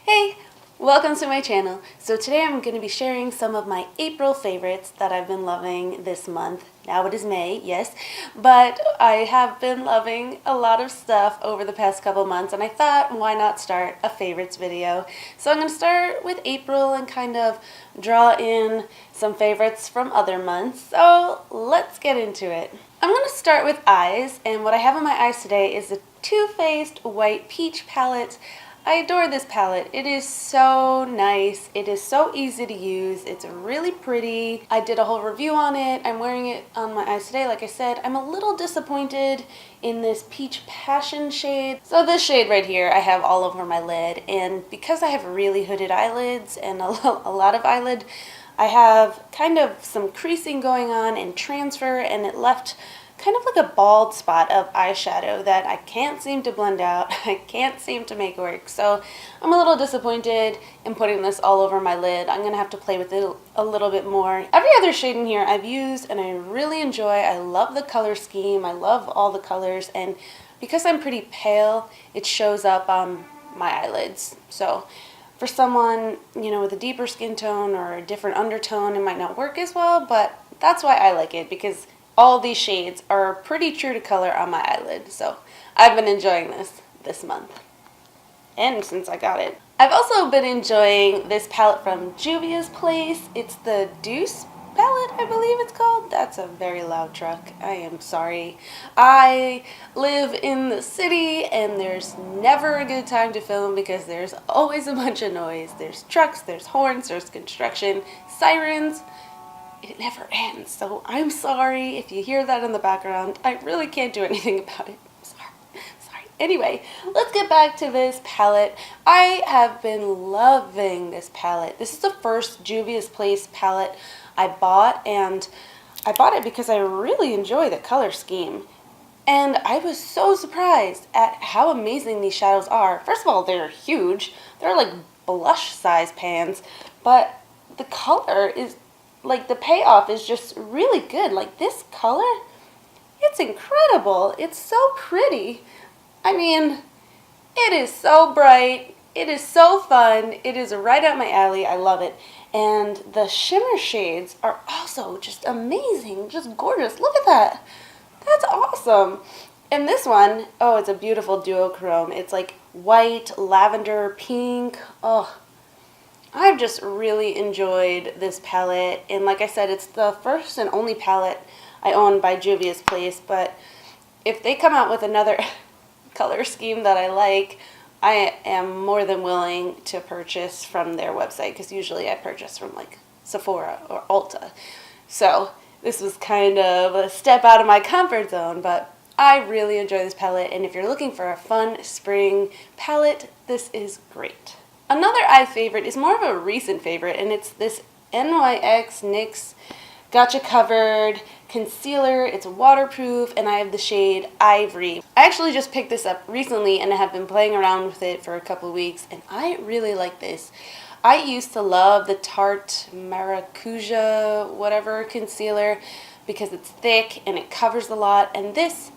Hey, welcome to my channel. So today I'm going to be sharing some of my April favorites that I've been loving this month. Now it is May, yes, but I have been loving a lot of stuff over the past couple months, and I thought, why not start a favorites video? So I'm going to start with April and kind of draw in some favorites from other months. So let's get into it. I'm going to start with eyes, and what I have on my eyes today is the Too Faced White Peach palette. I adore this palette. It is so nice. It is so easy to use. It's really pretty. I did a whole review on it. I'm wearing it on my eyes today. Like I said, I'm a little disappointed in this Peach Passion shade. So this shade right here I have all over my lid, and because I have really hooded eyelids and a lot of eyelid, I have kind of some creasing going on and transfer, and it left kind of like a bald spot of eyeshadow that I can't seem to blend out. I can't seem to make work. So I'm a little disappointed in putting this all over my lid. I'm going to have to play with it a little bit more. Every other shade in here I've used and I really enjoy. I love the color scheme. I love all the colors, and because I'm pretty pale, it shows up on my eyelids. So for someone, you know, with a deeper skin tone or a different undertone, it might not work as well, but that's why I like it, because all these shades are pretty true to color on my eyelid. So I've been enjoying this month, and since I got it. I've also been enjoying this palette from Juvia's Place. It's the Deuce palette, I believe it's called. That's a very loud truck. I am sorry. I live in the city and there's never a good time to film because there's always a bunch of noise. There's trucks, there's horns, there's construction, sirens. It never ends, so I'm sorry if you hear that in the background. I really can't do anything about it. Sorry. Anyway, let's get back to this palette. I have been loving this palette. This is the first Juvia's Place palette I bought, and I bought it because I really enjoy the color scheme. And I was so surprised at how amazing these shadows are. First of all, they're huge. They're like blush size pans, but the color is, like, the payoff is just really good. Like, this color, it's incredible. It's so pretty. I mean, it is so bright. It is so fun. It is right up my alley. I love it. And the shimmer shades are also just amazing, just gorgeous. Look at that. That's awesome. And this one, oh, it's a beautiful duochrome. It's like white, lavender, pink. Oh, I've just really enjoyed this palette, and like I said, it's the first and only palette I own by Juvia's Place, but if they come out with another color scheme that I like, I am more than willing to purchase from their website, because usually I purchase from like Sephora or Ulta. So this was kind of a step out of my comfort zone, but I really enjoy this palette, and if you're looking for a fun spring palette, this is great. Another eye favorite is more of a recent favorite, and it's this NYX Gotcha Covered Concealer. It's waterproof, and I have the shade Ivory. I actually just picked this up recently, and I have been playing around with it for a couple weeks, and I really like this. I used to love the Tarte Maracuja whatever concealer because it's thick and it covers a lot, and this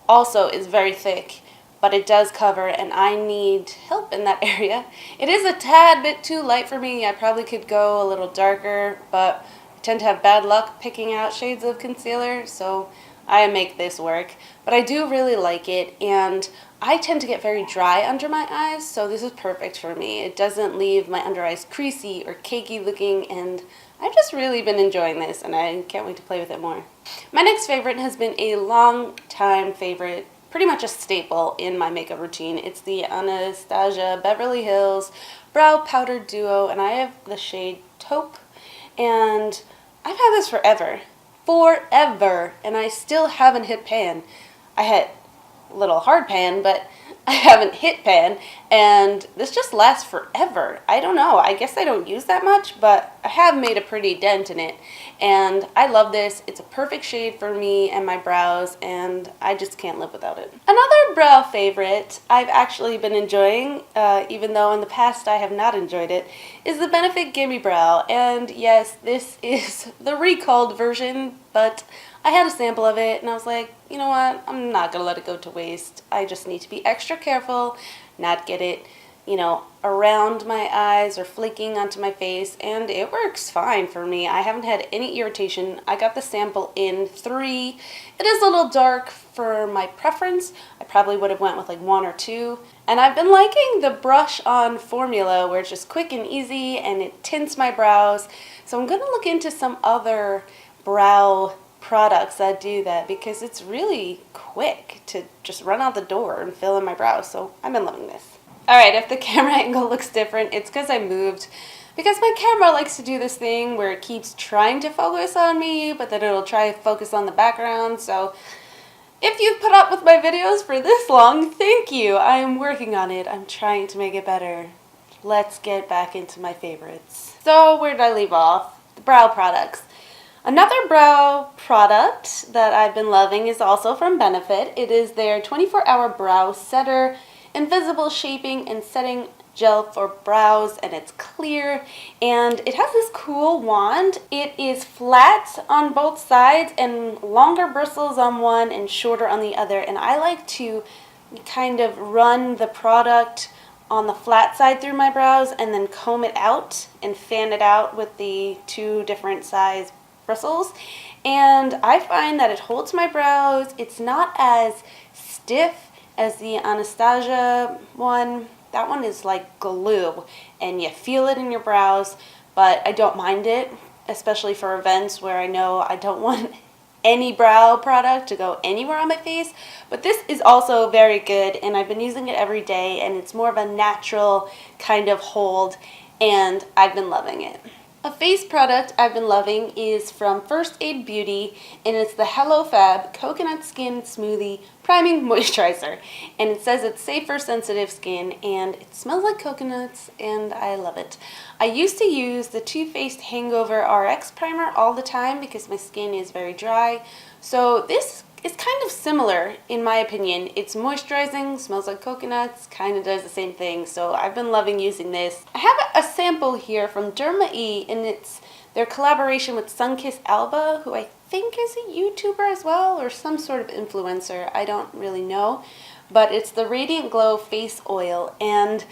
also is very thick, but it does cover, and I need help in that area. It is a tad bit too light for me. I probably could go a little darker, but I tend to have bad luck picking out shades of concealer, so I make this work. But I do really like it, and I tend to get very dry under my eyes, so this is perfect for me. It doesn't leave my under eyes creasy or cakey looking, and I've just really been enjoying this, and I can't wait to play with it more. My next favorite has been a long time favorite, pretty much a staple in my makeup routine. It's the Anastasia Beverly Hills Brow Powder Duo, and I have the shade Taupe, and I've had this forever, and I still haven't hit pan. I hit a little hard pan, but I haven't hit pan, and this just lasts forever. I don't know, I guess I don't use that much, but I have made a pretty dent in it, and I love this. It's a perfect shade for me and my brows, and I just can't live without it. Another brow favorite I've actually been enjoying, even though in the past I have not enjoyed it, is the Benefit Gimme Brow, and yes, this is the recalled version, but I had a sample of it, and I was like, you know what, I'm not going to let it go to waste. I just need to be extra careful, not get it you know, around my eyes or flaking onto my face, and it works fine for me. I haven't had any irritation. I got the sample in 3. It is a little dark for my preference. I probably would have went with like 1 or 2. And I've been liking the brush on formula where it's just quick and easy and it tints my brows. So I'm gonna look into some other brow products that do that because it's really quick to just run out the door and fill in my brows. So I've been loving this. Alright, if the camera angle looks different, it's because I moved. Because my camera likes to do this thing where it keeps trying to focus on me, but then it'll try to focus on the background. So if you've put up with my videos for this long, thank you. I am working on it. I'm trying to make it better. Let's get back into my favorites. So where did I leave off? The brow products. Another brow product that I've been loving is also from Benefit. It is their 24-hour brow setter, invisible shaping and setting gel for brows, and it's clear, and it has this cool wand. It is flat on both sides and longer bristles on one and shorter on the other, and I like to kind of run the product on the flat side through my brows and then comb it out and fan it out with the 2 different size bristles, and I find that it holds my brows. It's not as stiff as the Anastasia one. That one is like glue and you feel it in your brows, but I don't mind it, especially for events where I know I don't want any brow product to go anywhere on my face. But this is also very good, and I've been using it every day, and it's more of a natural kind of hold, and I've been loving it. A face product I've been loving is from First Aid Beauty, and it's the Hello Fab Coconut Skin Smoothie Priming Moisturizer. And it says it's safe for sensitive skin, and it smells like coconuts, and I love it. I used to use the Too Faced Hangover RX Primer all the time because my skin is very dry. So this is kind of similar, in my opinion. It's moisturizing, smells like coconuts, kind of does the same thing, so I've been loving using this. I have a sample here from Derma E, and it's their collaboration with Sunkissed Alba, who I think is a YouTuber as well, or some sort of influencer, I don't really know. But it's the Radiant Glow Face Oil, and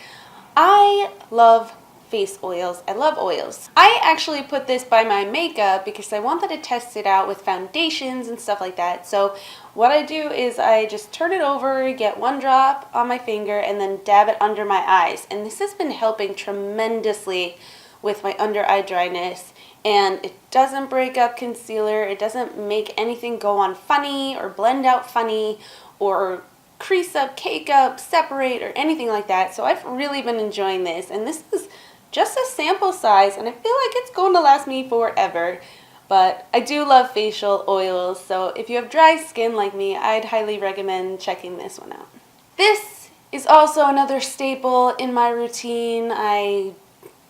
I love face oils. I love oils. I actually put this by my makeup because I wanted to test it out with foundations and stuff like that. So what I do is I just turn it over, get 1 drop on my finger, and then dab it under my eyes. And this has been helping tremendously with my under eye dryness. And it doesn't break up concealer. It doesn't make anything go on funny or blend out funny or crease up, cake up, separate, or anything like that. So I've really been enjoying this. And this is just a sample size, and I feel like it's going to last me forever. But I do love facial oils, so if you have dry skin like me, I'd highly recommend checking this one out. This is also another staple in my routine. I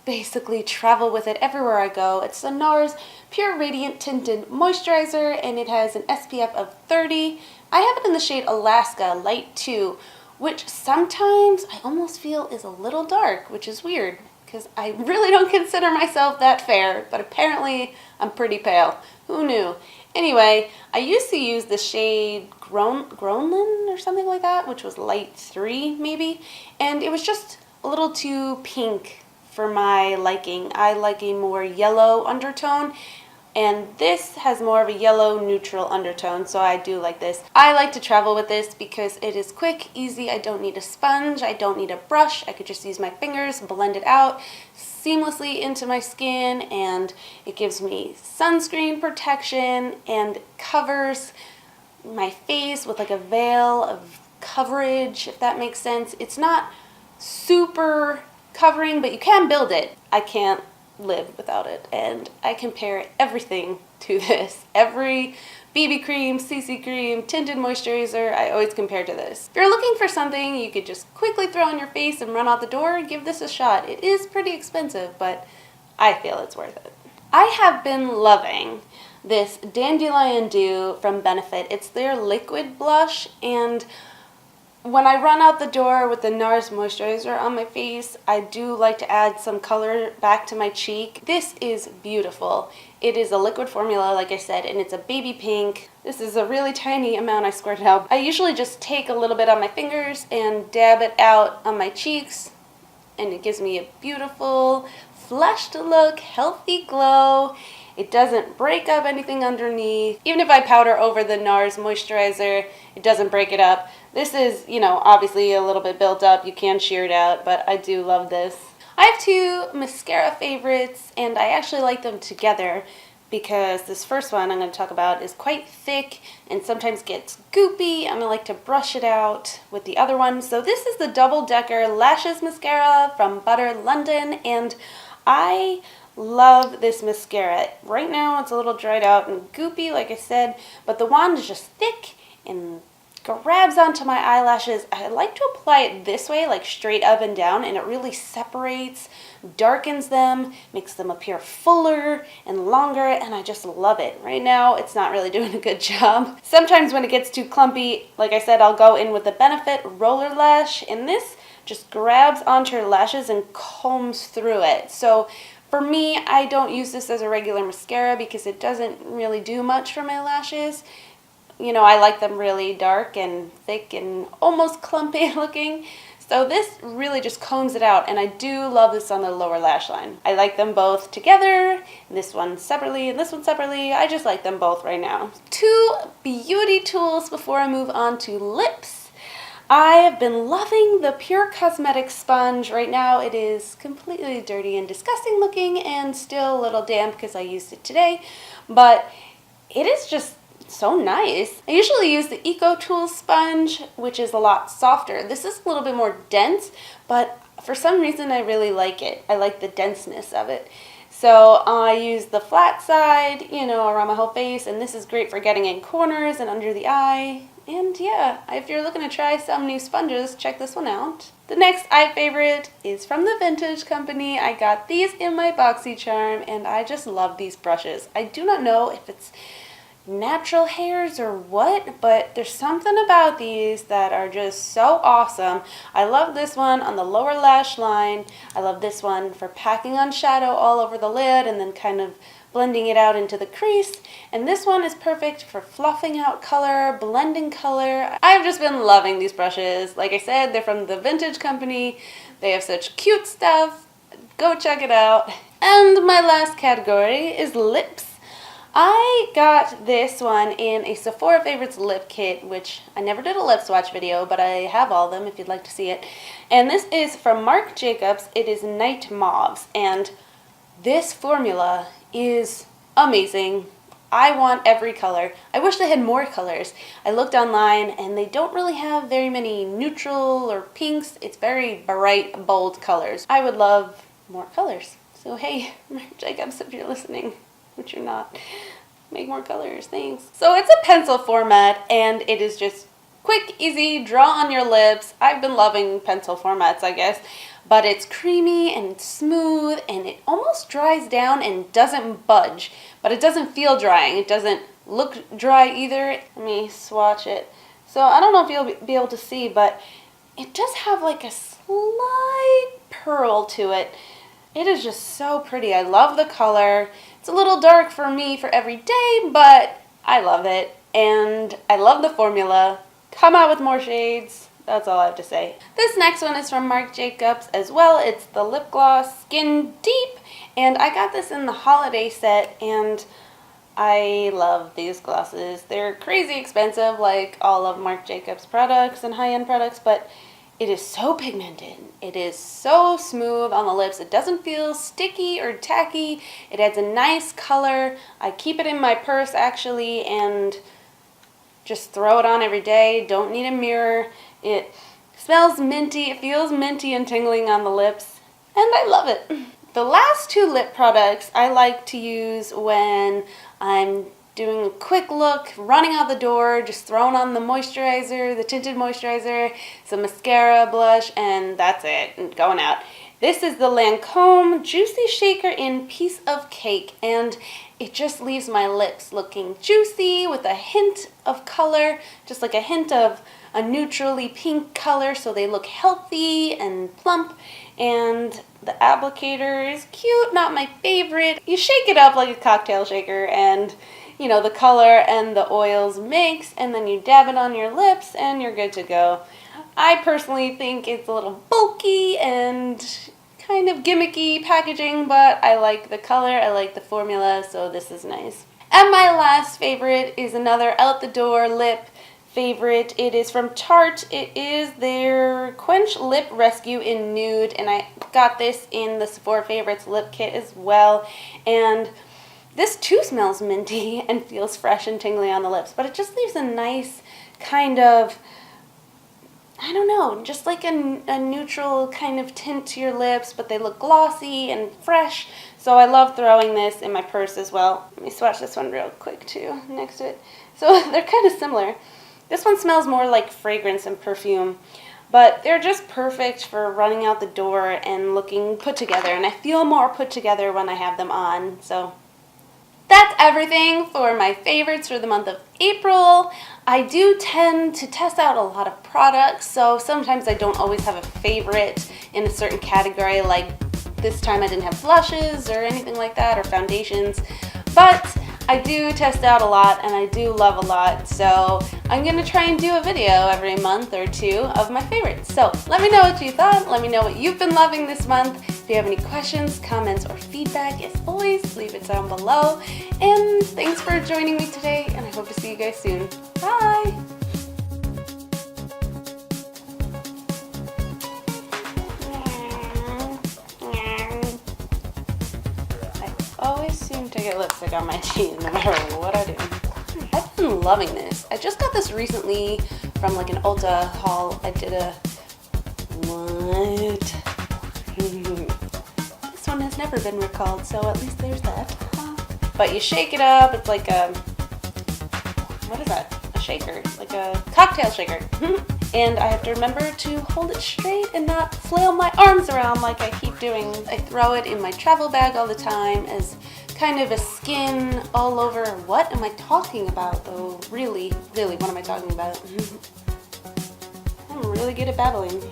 basically travel with it everywhere I go. It's the NARS Pure Radiant Tinted Moisturizer, and it has an SPF of 30. I have it in the shade Alaska Light 2, which sometimes I almost feel is a little dark, which is weird, because I really don't consider myself that fair, but apparently I'm pretty pale. Who knew? Anyway, I used to use the shade Groenland or something like that, which was light 3 maybe, and it was just a little too pink for my liking. I like a more yellow undertone, and this has more of a yellow neutral undertone, so I do like this. I like to travel with this because it is quick, easy. I don't need a sponge, I don't need a brush. I could just use my fingers, blend it out seamlessly into my skin, and it gives me sunscreen protection and covers my face with like a veil of coverage, if that makes sense. It's not super covering, but you can build it. I can't live without it, and I compare everything to this. Every BB cream, CC cream, tinted moisturizer, I always compare to this. If you're looking for something you could just quickly throw on your face and run out the door, give this a shot. It is pretty expensive, but I feel it's worth it. I have been loving this Dandelion Dew from Benefit. It's their liquid blush, and when I run out the door with the NARS moisturizer on my face, I do like to add some color back to my cheek. This is beautiful. It is a liquid formula, like I said, and it's a baby pink. This is a really tiny amount I squirted out. I usually just take a little bit on my fingers and dab it out on my cheeks, and it gives me a beautiful, flushed look, healthy glow. It doesn't break up anything underneath. Even if I powder over the NARS moisturizer, it doesn't break it up. This is, you know, obviously a little bit built up. You can shear it out, but I do love this. I have two mascara favorites, and I actually like them together because this first one I'm going to talk about is quite thick and sometimes gets goopy, and I like to brush it out with the other one. So this is the Double Decker Lashes Mascara from Butter London, and I love this mascara. Right now it's a little dried out and goopy, like I said, but the wand is just thick and grabs onto my eyelashes. I like to apply it this way, like straight up and down, and it really separates, darkens them, makes them appear fuller and longer, and I just love it. Right now it's not really doing a good job. Sometimes when it gets too clumpy, like I said, I'll go in with the Benefit Roller Lash, and this just grabs onto your lashes and combs through it. So for me, I don't use this as a regular mascara because it doesn't really do much for my lashes. You know, I like them really dark and thick and almost clumpy looking. So this really just combs it out, and I do love this on the lower lash line. I like them both together, this one separately and this one separately. I just like them both right now. Two beauty tools before I move on to lips. I have been loving the Pure Cosmetics sponge. Right now it is completely dirty and disgusting looking and still a little damp because I used it today, but it is just so nice. I usually use the Eco Tools sponge, which is a lot softer. This is a little bit more dense, but for some reason I really like it. I like the denseness of it. So I use the flat side, you know, around my whole face, and this is great for getting in corners and under the eye. And yeah, if you're looking to try some new sponges, check this one out. The next eye favorite is from the Vintage Company. I got these in my BoxyCharm, and I just love these brushes. I do not know if it's natural hairs or what, but there's something about these that are just so awesome. I love this one on the lower lash line. I love this one for packing on shadow all over the lid and then kind of blending it out into the crease. And this one is perfect for fluffing out color, blending color. I've just been loving these brushes. Like I said, they're from the Vintage Company. They have such cute stuff. Go check it out. And my last category is lips. I got this one in a Sephora Favorites lip kit, which I never did a lip swatch video, but I have all of them if you'd like to see it. And this is from Marc Jacobs. It is Night Mauves, and this formula is amazing. I want every color. I wish they had more colors. I looked online and they don't really have very many neutral or pinks. It's very bright, bold colors. I would love more colors. So hey, Marc Jacobs, if you're listening, which you're not, make more colors, thanks. So it's a pencil format, and it is just quick, easy, draw on your lips. I've been loving pencil formats, I guess, but it's creamy and smooth, and it almost dries down and doesn't budge, but it doesn't feel drying. It doesn't look dry either. Let me swatch it. So I don't know if you'll be able to see, but it does have like a slight pearl to it. It is just so pretty. I love the color. It's a little dark for me for every day, but I love it. And I love the formula. Come out with more shades. That's all I have to say. This next one is from Marc Jacobs as well. It's the lip gloss Skin Deep. And I got this in the holiday set, and I love these glosses. They're crazy expensive, like all of Marc Jacobs products and high-end products, but it is so pigmented. It is so smooth on the lips. It doesn't feel sticky or tacky. It adds a nice color. I keep it in my purse actually and just throw it on every day. Don't need a mirror. It smells minty. It feels minty and tingling on the lips, and I love it. The last two lip products I like to use when I'm doing a quick look, running out the door, just throwing on the moisturizer, the tinted moisturizer, some mascara, blush, and that's it, and going out. This is the Lancome Juicy Shaker in Piece of Cake, and it just leaves my lips looking juicy with a hint of color, just like a hint of a neutrally pink color, so they look healthy and plump. And the applicator is cute, not my favorite. You shake it up like a cocktail shaker, and you know, the color and the oils mix, and then you dab it on your lips and you're good to go. I personally think it's a little bulky and kind of gimmicky packaging, but I like the color, I like the formula, so this is nice. And my last favorite is another out the door lip favorite. It is from Tarte. It is their Quench Lip Rescue in Nude, and I got this in the Sephora Favorites lip kit as well. And this too smells minty and feels fresh and tingly on the lips, but it just leaves a nice kind of, I don't know, just like a neutral kind of tint to your lips, but they look glossy and fresh. So I love throwing this in my purse as well. Let me swatch this one real quick too, next to it. So they're kind of similar. This one smells more like fragrance and perfume, but they're just perfect for running out the door and looking put together, and I feel more put together when I have them on. So that's everything for my favorites for the month of April. I do tend to test out a lot of products, so sometimes I don't always have a favorite in a certain category. Like this time I didn't have blushes or anything like that, or foundations, but I do test out a lot and I do love a lot, so I'm going to try and do a video every month or two of my favorites. So let me know what you thought, let me know what you've been loving this month. If you have any questions, comments, or feedback, as always, leave it down below. And thanks for joining me today, and I hope to see you guys soon. Bye! Always seem to get lipstick on my teeth no matter what I do. I've been loving this. I just got this recently from like an Ulta haul. I did a what? This one has never been recalled, so at least there's that. But you shake it up. It's like a, what is that? A shaker, like a cocktail shaker. And I have to remember to hold it straight and not flail my arms around like I keep doing. I throw it in my travel bag all the time as kind of a skin all over. What am I talking about though? Really, what am I talking about? I'm really good at babbling.